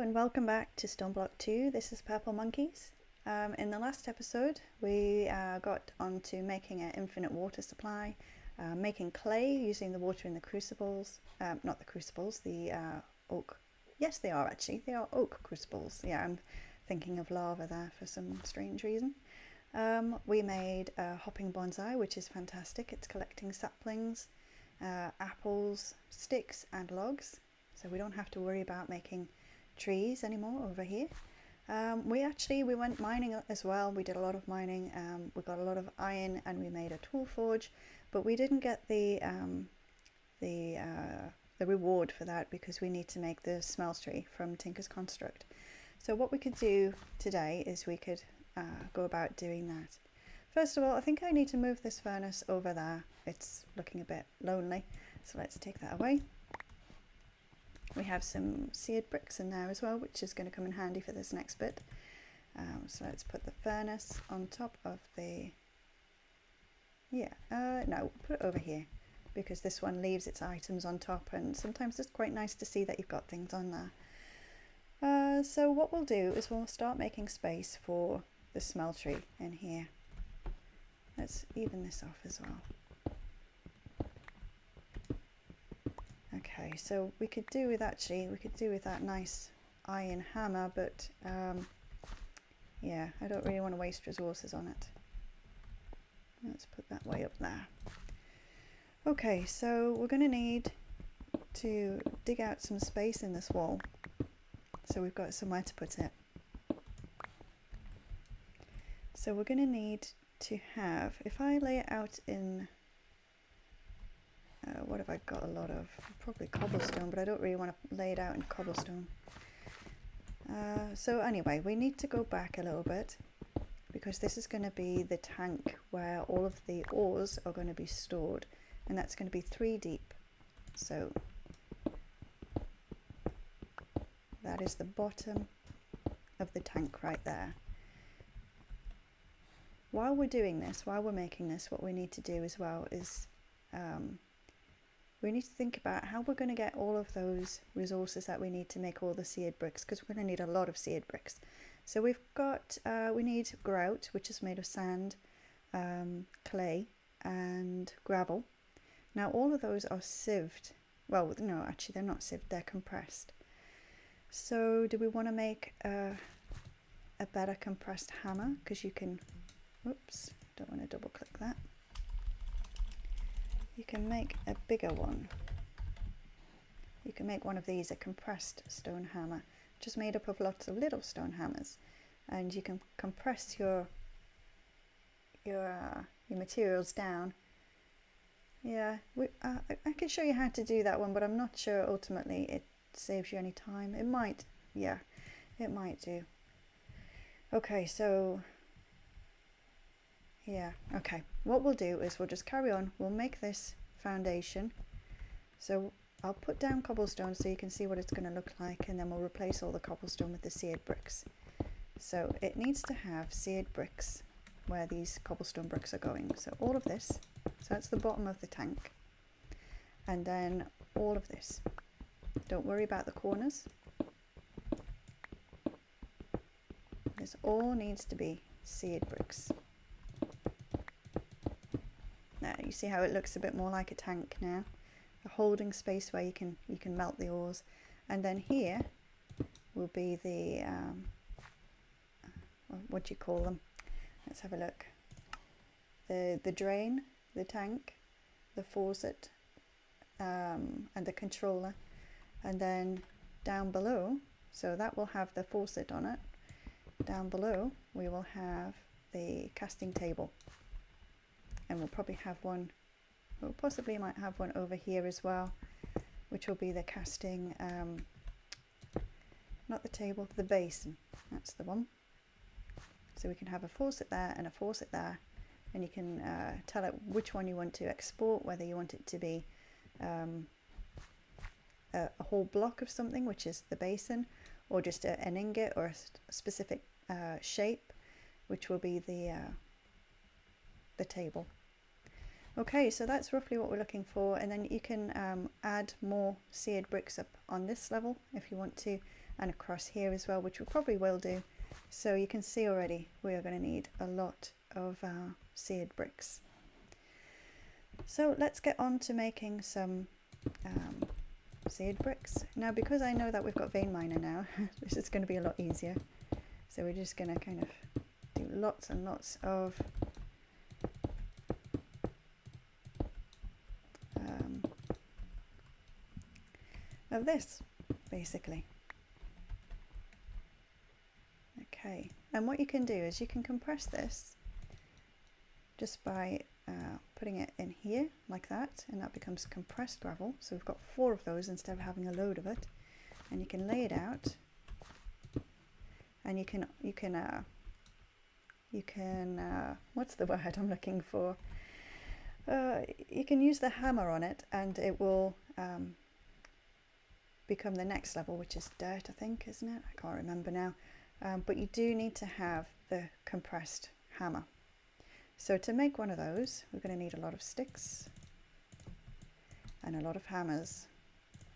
and welcome back to Stoneblock 2. This is Purple Monkeys. In the last episode we got onto making an infinite water supply, making clay using the water in the crucibles, not the crucibles, the oak. Yes, they are actually, they are oak crucibles. Yeah, I'm thinking of lava there for some strange reason. We made a hopping bonsai, which is fantastic. It's collecting saplings, apples, sticks and logs, so we don't have to worry about making trees anymore over here. We went mining as well. We did a lot of mining. We got a lot of iron and we made a tool forge, but we didn't get the reward for that because we need to make the smeltery from Tinker's Construct. So what we could do today is we could go about doing that. First of all, I think I need to move this furnace over there. It's looking a bit lonely, so let's take that away. We have some seared bricks in there as well, which is going to come in handy for this next bit. So let's put the furnace on top of the... no, put it over here, because this one leaves its items on top, and sometimes it's quite nice to see that you've got things on there. So what we'll do is we'll start making space for the smeltery in here. Let's even this off as well. Okay, so we could do with that nice iron hammer, but yeah, I don't really want to waste resources on it. Let's put that way up there. Okay, so we're going to need to dig out some space in this wall, so we've got somewhere to put it. So we're going to need to have, if I lay it out in what have I got a lot of? Probably cobblestone, but I don't really want to lay it out in cobblestone. So anyway, we need to go back a little bit, because this is going to be the tank where all of the ores are going to be stored, and that's going to be 3 deep. So that is the bottom of the tank right there. While we're doing this, while we're making this, what we need to do as well is we need to think about how we're going to get all of those resources that we need to make all the seared bricks, because we're going to need a lot of seared bricks. So we've got, we need grout, which is made of sand, clay and gravel. Now all of those are sieved. Well, no, actually they're not sieved, they're compressed. So do we want to make a better compressed hammer? Because you can, oops, don't want to double click that. You can make a bigger one. You can make one of these, a compressed stone hammer, just made up of lots of little stone hammers, and you can compress your materials down. Yeah, I can show you how to do that one, but I'm not sure ultimately it saves you any time. It might, yeah, it might do. Okay, so yeah, okay, what we'll do is we'll just carry on. We'll make this foundation. So I'll put down cobblestone so you can see what it's going to look like, and then we'll replace all the cobblestone with the seared bricks. So it needs to have seared bricks where these cobblestone bricks are going. So all of this, so that's the bottom of the tank, and then all of this. Don't worry about the corners. This all needs to be seared bricks. Now you see how it looks a bit more like a tank now, a holding space where you can melt the ores. And then here will be the what do you call them? Let's have a look. The drain, the tank, the faucet, and the controller. And then down below, so that will have the faucet on it. Down below we will have the casting table. And we'll probably have one, we'll possibly might have one over here as well, which will be the casting, not the table, the basin, that's the one. So we can have a faucet there and a faucet there, and you can tell it which one you want to export, whether you want it to be a whole block of something, which is the basin, or just an ingot or a specific shape, which will be the table. Okay, so that's roughly what we're looking for, and then you can add more seared bricks up on this level if you want to, and across here as well, which we probably will do. So you can see already we are going to need a lot of seared bricks. So let's get on to making some seared bricks. Now, because I know that we've got vein miner now, this is going to be a lot easier. So we're just going to kind of do lots and lots of this, basically. Okay, and what you can do is you can compress this just by putting it in here like that, and that becomes compressed gravel. So we've got 4 of those instead of having a load of it, and you can lay it out, and you can what's the word I'm looking for? You can use the hammer on it, and it will become the next level, which is dirt, I think, isn't it? I can't remember now. But you do need to have the compressed hammer. So to make one of those, we're going to need a lot of sticks and a lot of hammers.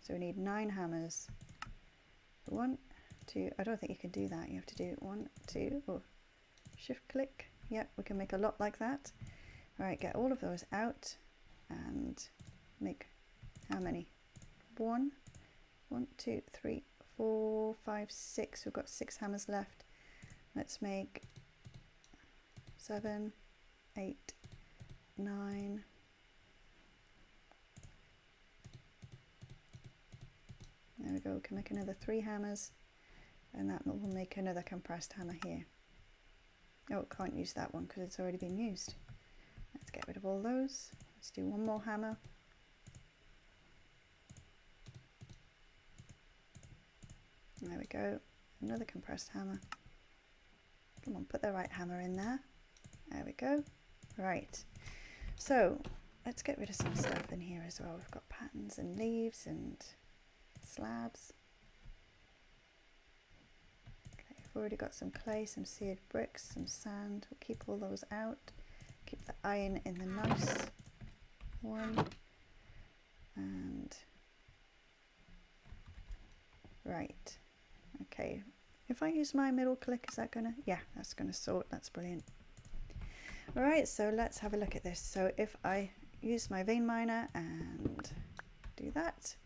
So we need 9 hammers. 1, 2, I don't think you can do that. You have to do 1, 2, or shift click. Yep, we can make a lot like that. All right, get all of those out and make how many? 1, 2, 3, 4, 5, 6. We've got 6 hammers left. Let's make 7, 8, 9. There we go. We can make another 3 hammers, and that will make another compressed hammer here. Oh, can't use that one because it's already been used. Let's get rid of all those. Let's do 1 more hammer. There we go, another compressed hammer. Come on, put the right hammer in there. There we go. Right, so let's get rid of some stuff in here as well. We've got patterns and leaves and slabs. Okay, I've already got some clay, some seared bricks, some sand. We'll keep all those out. Keep the iron in the nice one. And right. Okay, if I use my middle click, is that gonna, yeah, that's gonna sort, that's brilliant. All right, so let's have a look at this. So if I use my vein miner and do that,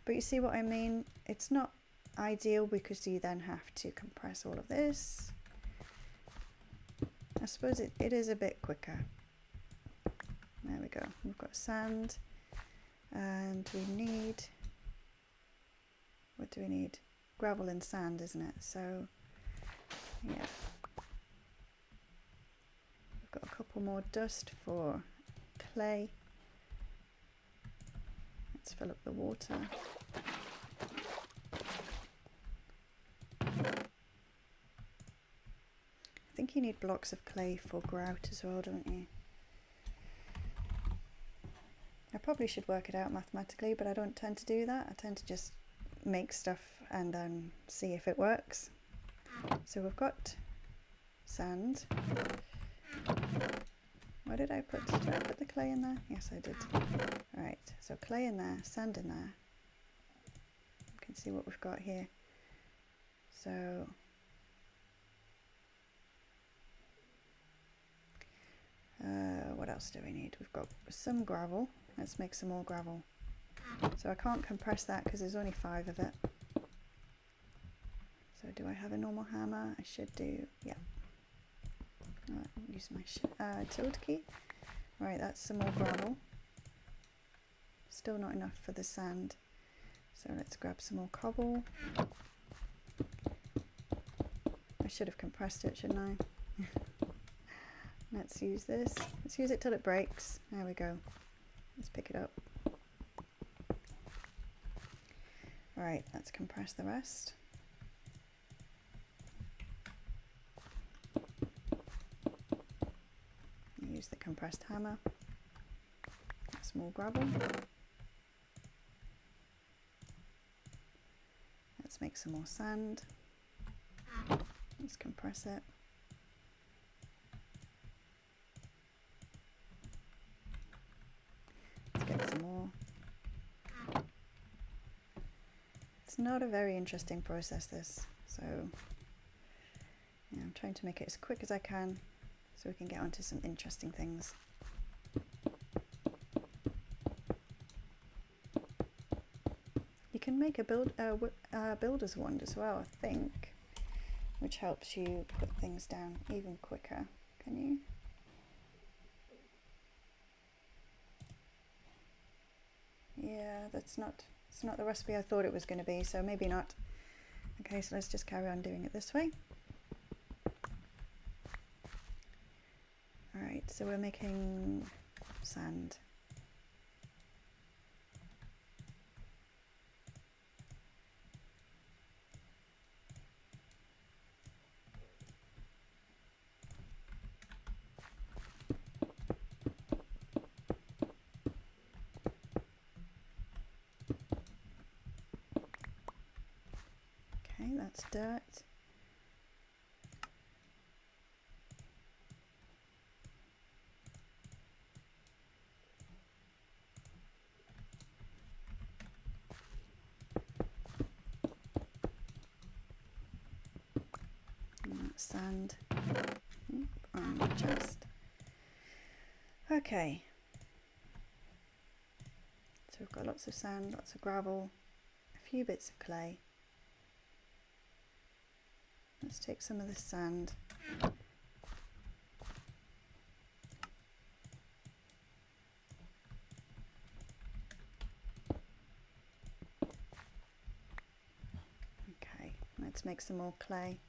but you see what I mean? It's not ideal because you then have to compress all of this. I suppose it is a bit quicker. There we go, we've got sand, and we need, what do we need? Gravel and sand, isn't it? So yeah, we've got a couple more dust for clay. Let's fill up the water. I think you need blocks of clay for grout as well, don't you? I probably should work it out mathematically, but I don't tend to do that. I tend to just make stuff and then see if it works. So we've got sand. Where did I put the clay in there? Yes, I did. Right, so clay in there, sand in there. You can see what we've got here. So what else do we need? We've got some gravel. Let's make some more gravel. So I can't compress that because there's only 5 of it. So do I have a normal hammer? I should do, yeah. Use my tilde key. Right, that's some more gravel. Still not enough for the sand. So let's grab some more cobble. I should have compressed it, shouldn't I? Let's use this. Let's use it till it breaks. There we go. Let's pick it up. Right, let's compress the rest. Use the compressed hammer. That's more gravel. Let's make some more sand. Let's compress it. Let's get some more. Let's not a very interesting process, this. So yeah, I'm trying to make it as quick as I can so we can get onto some interesting things. You can make a builder's wand as well, I think, which helps you put things down even quicker. Can you? Yeah, it's not the recipe I thought it was going to be, so maybe not. Okay, so let's just carry on doing it this way. Alright, so we're making sand. Okay, that's dirt. And that's sand on the chest. Okay. So we've got lots of sand, lots of gravel, a few bits of clay. Let's take some of the sand. Okay, let's make some more clay.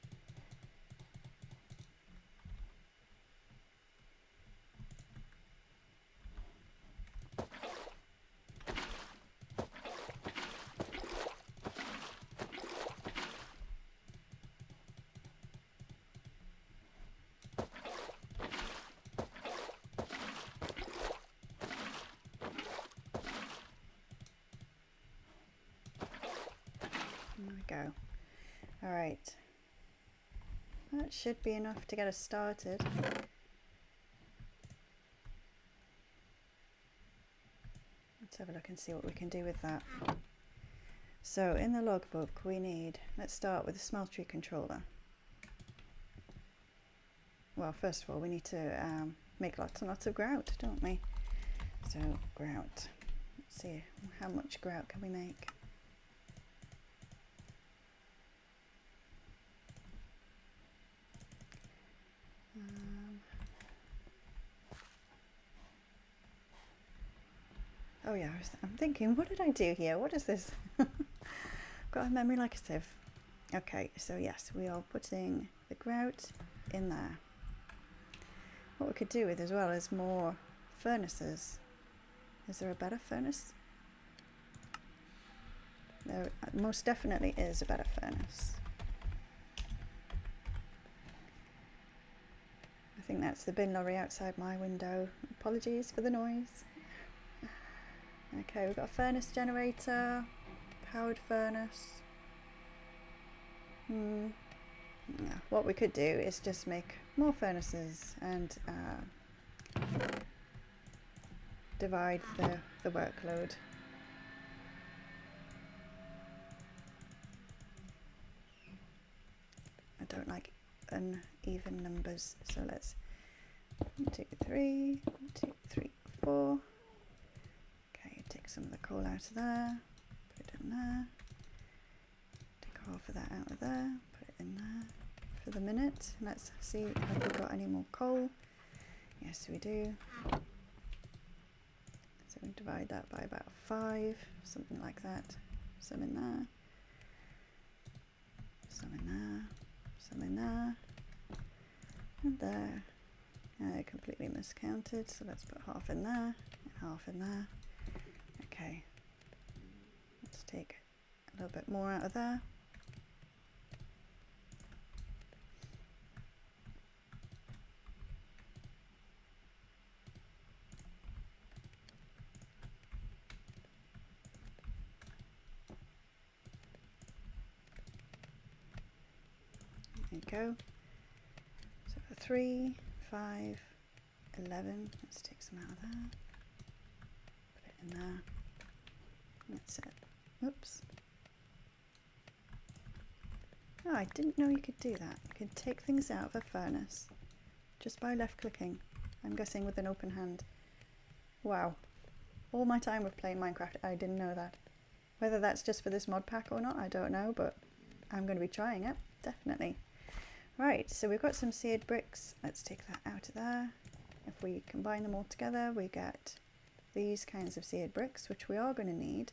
There we go. All right, that should be enough to get us started. Let's have a look and see what we can do with that. So in the logbook we need, let's start with the Smeltery controller. Well, first of all we need to make lots and lots of grout, don't we? So grout, let's see how much grout can we make. Oh yeah, I'm thinking, what did I do here? What is this? Got a memory like a sieve. Okay, so yes, we are putting the grout in there. What we could do with as well is more furnaces. Is there a better furnace? There most definitely is a better furnace. I think that's the bin lorry outside my window. Apologies for the noise. Okay, we've got a furnace generator, powered furnace. Yeah, what we could do is just make more furnaces and divide the workload. I don't like uneven numbers, so let's 1, 2, 3, 1, 2, 3, 4. Okay, take some of the coal out of there, put it in there. Take half of that out of there, put it in there for the minute. Let's see if we've got any more coal. Yes, we do. So we divide that by about 5, something like that. Some in there, some in there, some in there, and there. I completely miscounted, so let's put half in there and half in there. Okay, let's take a little bit more out of there. There you go. So for 3, 5, 11, let's take some out of there, put it in there, that's it. Oops, Oh, I didn't know you could do that. You could take things out of a furnace just by left clicking. I'm guessing with an open hand. Wow. All my time with playing Minecraft, I didn't know that. Whether that's just for this mod pack or not, I don't know, but I'm going to be trying it, definitely. Right, so we've got some seared bricks. Let's take that out of there. If we combine them all together, we get these kinds of seared bricks, which we are going to need,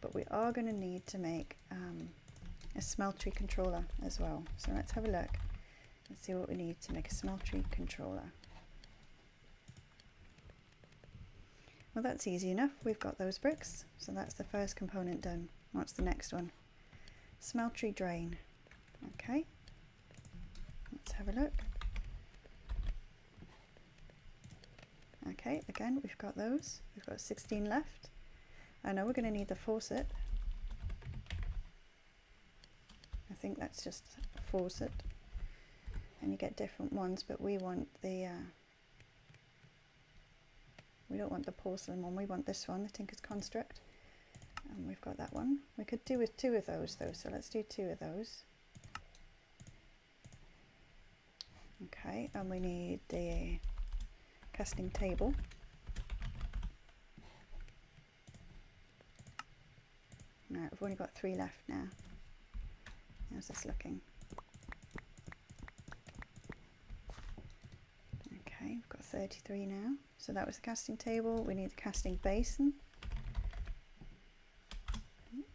but we are going to need to make a smeltery controller as well. So let's have a look and see what we need to make a smeltery controller. Well, that's easy enough. We've got those bricks, so that's the first component done. What's the next one? Smeltery drain. Okay, let's have a look. Okay, again, we've got those. We've got 16 left. I know we're going to need the faucet. I think that's just a faucet. And you get different ones, but we want the we don't want the porcelain one, we want this one, the Tinker's Construct. And we've got that one. We could do with 2 of those though, so let's do 2 of those. Okay, and we need the casting table. Right, we've only got 3 left now. How's this looking? Okay, we've got 33 now. So that was the casting table. We need the casting basin.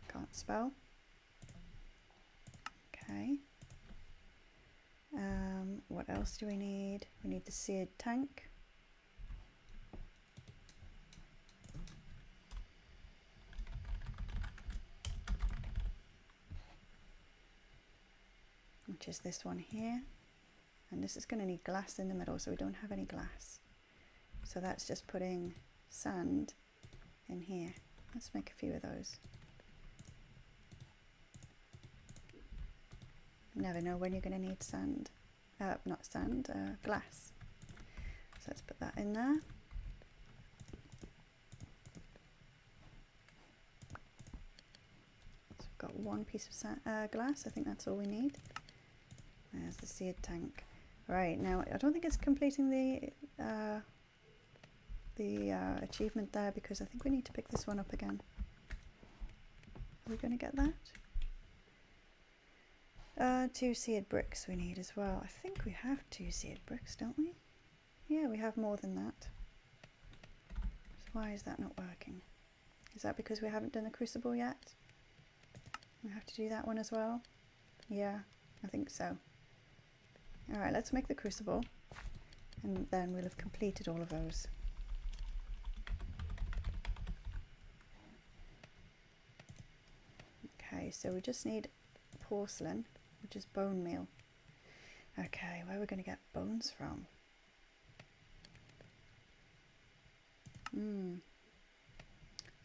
Can't spell. Okay. What else do we need? We need the seared tank. Which is this one here. And this is going to need glass in the middle, so we don't have any glass. So that's just putting sand in here. Let's make a few of those. You never know when you're going to need sand. Not sand, glass. So let's put that in there. So we've got 1 piece of glass. I think that's all we need. There's the seared tank. Right, now I don't think it's completing the achievement there, because I think we need to pick this one up again. Are we going to get that? 2 seared bricks we need as well. I think we have 2 seared bricks, don't we? Yeah, we have more than that. So why is that not working? Is that because we haven't done the Crucible yet? We have to do that one as well? Yeah, I think so. Alright, let's make the Crucible, and then we'll have completed all of those. Okay, so we just need porcelain, which is bone meal. Okay, where are we going to get bones from?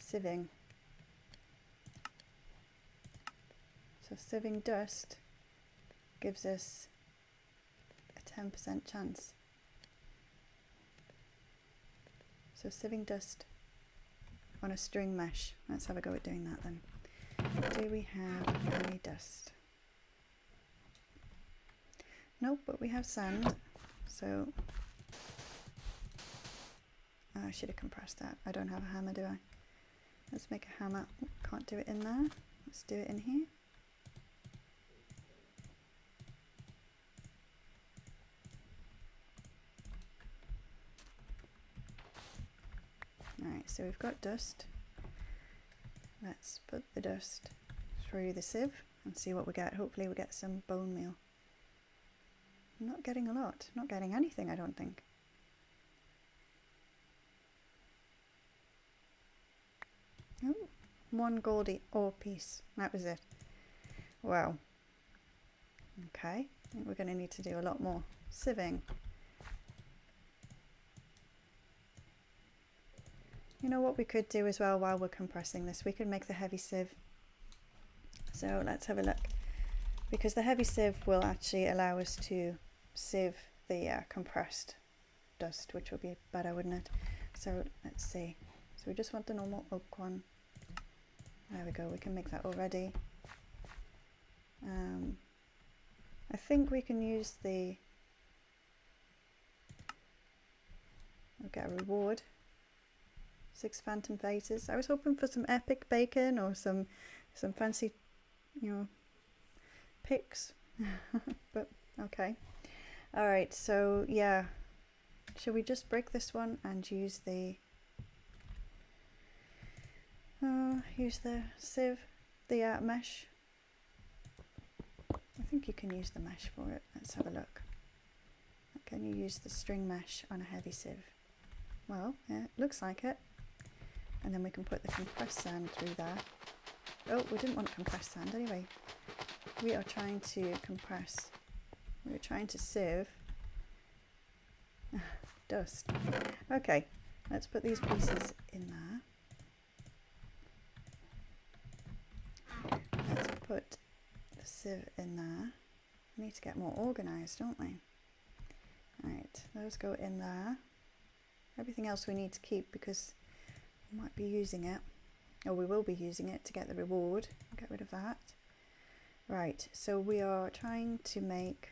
Sieving. So sieving dust gives us a 10% chance. So sieving dust on a string mesh. Let's have a go at doing that then. Do we have any dust? Nope, but we have sand. So I should have compressed that. I don't have a hammer, do I? Let's make a hammer. Can't do it in there. Let's do it in here. Alright, so we've got dust. Let's put the dust through the sieve and see what we get. Hopefully we get some bone meal. I'm not getting a lot. Not getting anything, I don't think. Oh, 1 goldy ore piece. That was it. Wow. Okay, I think we're going to need to do a lot more sieving. You know what we could do as well while we're compressing this? We could make the heavy sieve. So let's have a look. Because the heavy sieve will actually allow us to sieve the compressed dust, which will be better, wouldn't it? So let's see. So we just want the normal oak one. There we go, we can make that already. I think we can use the, we'll get a reward. 6 phantom faces. I was hoping for some epic bacon or some fancy, you know, picks. But okay. Alright, so yeah. Shall we just break this one and use the sieve, the mesh? I think you can use the mesh for it. Let's have a look. Can you use the string mesh on a heavy sieve? Well, yeah, it looks like it. And then we can put the compressed sand through there. Oh, we didn't want compressed sand anyway. We are trying to compress. We're trying to sieve dust. Okay, let's put these pieces in there. Let's put the sieve in there. We need to get more organised, don't we? Right, those go in there. Everything else we need to keep because we might be using it, or we will be using it to get the reward. Get rid of that. Right, so we are trying to make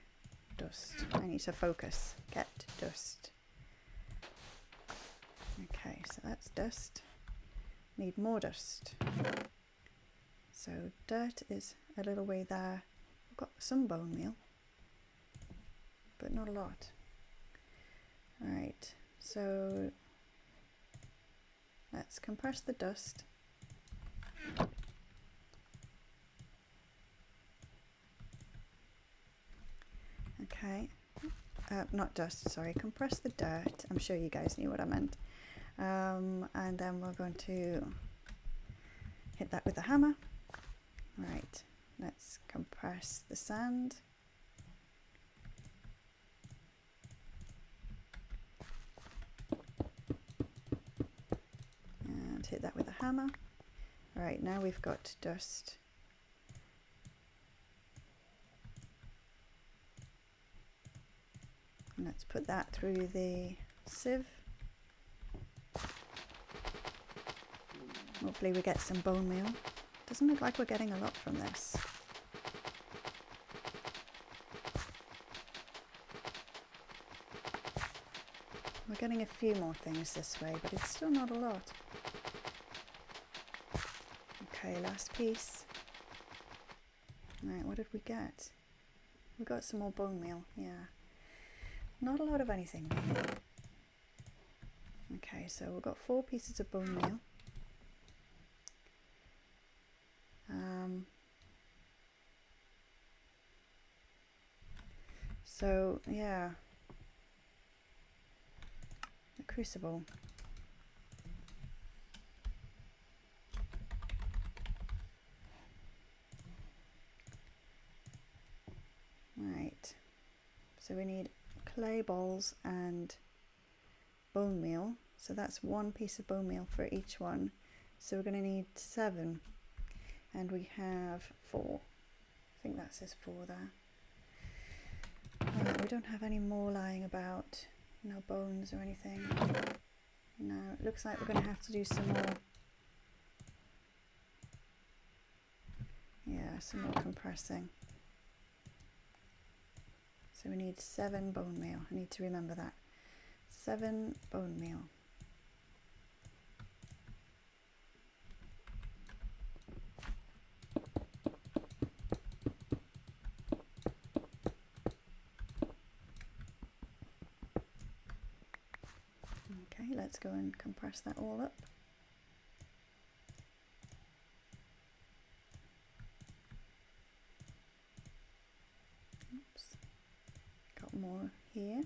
dust. I need to focus. Get dust. Okay, so that's dust. Need more dust. So dirt is a little way there. We've got some bone meal, but not a lot. Right, so let's compress the dust. Okay, not dust, sorry, compress the dirt. I'm sure you guys knew what I meant. And then we're going to hit that with a hammer. Right, let's compress the sand. And hit that with a hammer. Right, now we've got dust. And let's put that through the sieve. Hopefully we get some bone meal. Doesn't look like we're getting a lot from this. We're getting a few more things this way, but it's still not a lot. Okay, last piece. Right, what did we get? We got some more bone meal, yeah. Not a lot of anything really. Okay, so we've got 4 pieces of bone meal. So yeah, the crucible. Right, so we need clay balls and bone meal. So that's 1 piece of bone meal for each one. So we're going to need 7, and we have 4. I think that says 4 there. We don't have any more lying about, no bones or anything. No, it looks like we're going to have to do some more. Yeah, some more compressing. So we need 7 bone meal. I need to remember that. 7 bone meal. Okay, let's go and compress that all up. Oops. Got more here.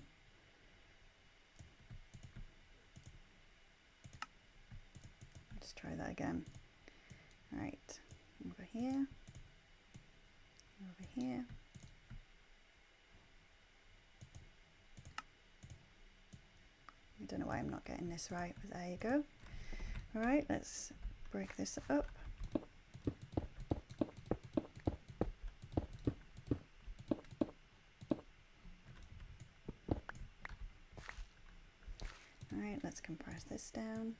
Let's try that again. Right, over here, over here. I don't know why I'm not getting this right, but there you go. All right, let's break this up. All right, let's compress this down.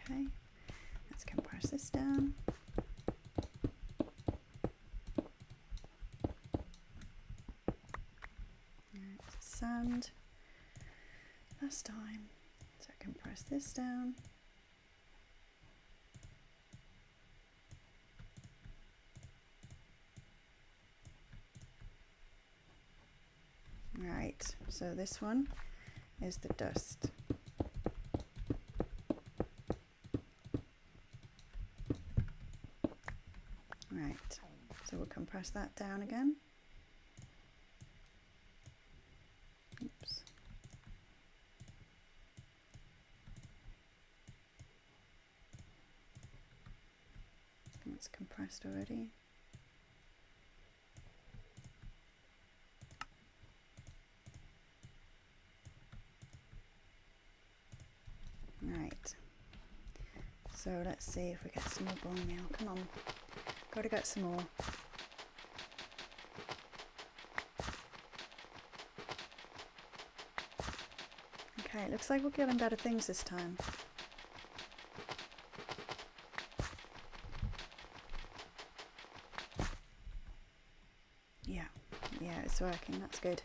Okay, let's compress this down. Sand last time, so compress this down. Right, so this one is the dust. Right, so we'll compress that down again. Oops. It's compressed already. Right, so let's see if we get some more bone meal. Come on, gotta get some more. Okay, it looks like we're getting better things this time. Yeah, it's working, that's good.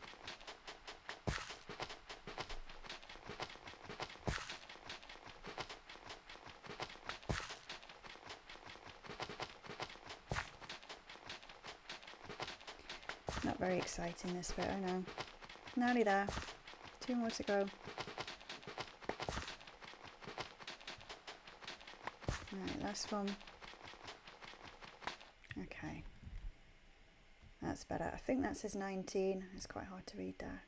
Not very exciting this bit, I know. Nearly there. 2 more to go. Right, last one. Okay. That's better. I think that says 19. It's quite hard to read there.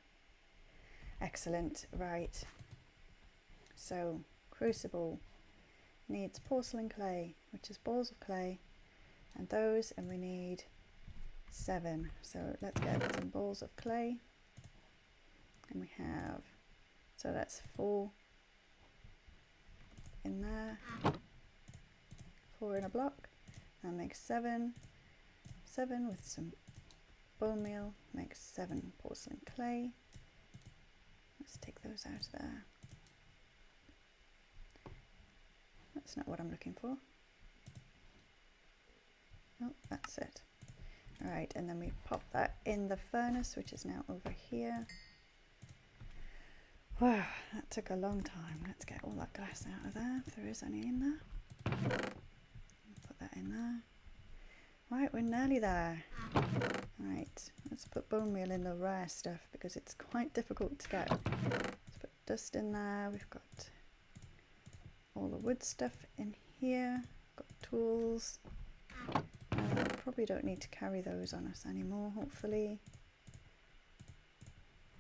Excellent. Right. So, Crucible needs porcelain clay, which is balls of clay, and those, and we need 7. So let's get some balls of clay. And we have, so that's 4 in there, 4 in a block. That makes 7. 7 with some bone meal makes 7 porcelain clay. Let's take those out of there. That's not what I'm looking for. Oh, that's it. Alright, and then we pop that in the furnace, which is now over here. Wow, that took a long time. Let's get all that glass out of there, if there is any in there. Put that in there. Right, we're nearly there. Right, let's put bone meal in the rare stuff because it's quite difficult to get. Let's put dust in there. We've got all the wood stuff in here. Got tools. Probably don't need to carry those on us anymore, hopefully.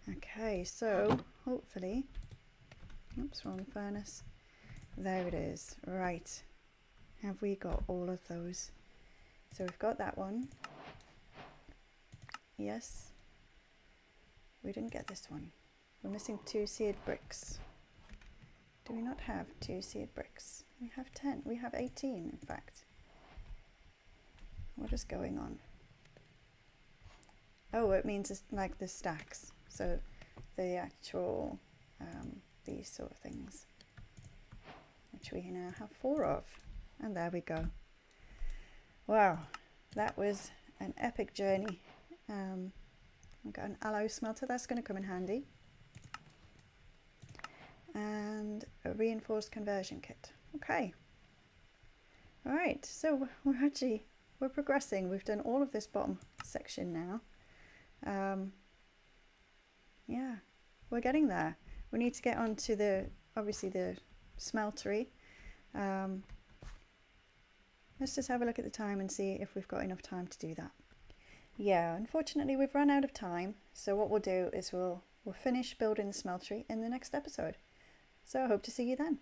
Okay, so hopefully, oops, wrong furnace. There it is. Right, have we got all of those? So we've got that one. Yes. We didn't get this one. We're missing 2 seared bricks. Do we not have 2 seared bricks? We have 10. We have 18, in fact. What is going on? Oh, it means it's like the stacks. So the actual, these sort of things, which we now have 4 of. And there we go. Wow, that was an epic journey. I've got an alloy smelter, that's going to come in handy. And a reinforced conversion kit. Okay. Alright, so we're progressing. We've done all of this bottom section now. Yeah, we're getting there. We need to get on to obviously the smeltery. Let's just have a look at the time and see if we've got enough time to do that. Yeah, unfortunately we've run out of time. So what we'll do is we'll finish building the smeltery in the next episode. So I hope to see you then.